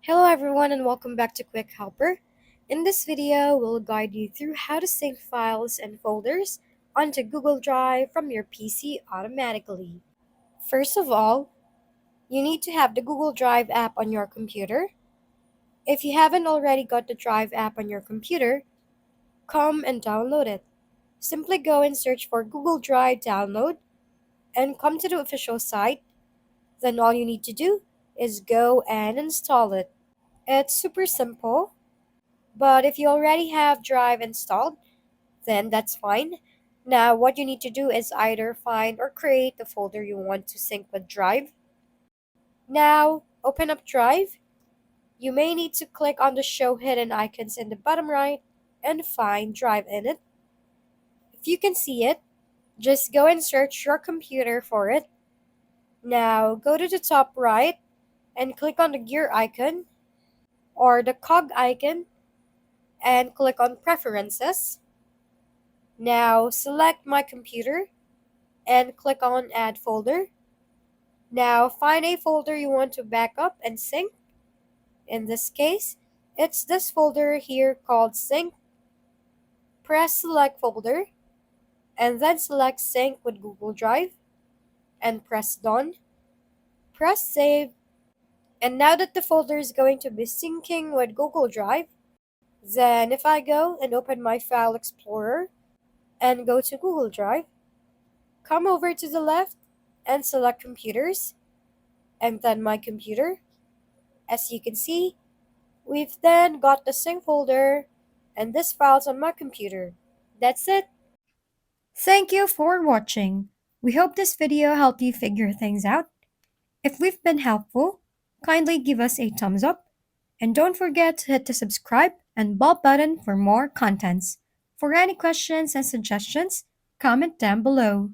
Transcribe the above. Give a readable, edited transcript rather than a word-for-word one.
Hello everyone and welcome back to Quick Helper. In this video, we'll guide you through how to sync files and folders onto Google Drive from your PC automatically. First of all, you need to have the Google Drive app on your computer. If you haven't already got the Drive app on your computer, come and download it. Simply go and search for Google Drive download and come to the official site. Then all you need to do is go and install it. It's super simple. But if you already have Drive installed, then that's fine. Now, what you need to do is either find or create the folder you want to sync with Drive. Now, open up Drive. You may need to click on the show hidden icons in the bottom right and find Drive in it. If you can see it, just go and search your computer for it. Now, go to the top right and click on the gear icon or the cog icon and click on Preferences. Now select My Computer and click on Add Folder. Now find a folder you want to back up and sync. In this case, it's this folder here called Sync. Press Select Folder and then select Sync with Google Drive and press Done. Press Save. And now that the folder is going to be syncing with Google Drive, then if I go and open my File Explorer and go to Google Drive, come over to the left and select Computers, and then My Computer. As you can see, we've then got the sync folder and this file's on my computer. That's it. Thank you for watching. We hope this video helped you figure things out. If we've been helpful, kindly give us a thumbs up and don't forget to hit the subscribe and bell button for more contents. For any questions and suggestions, comment down below.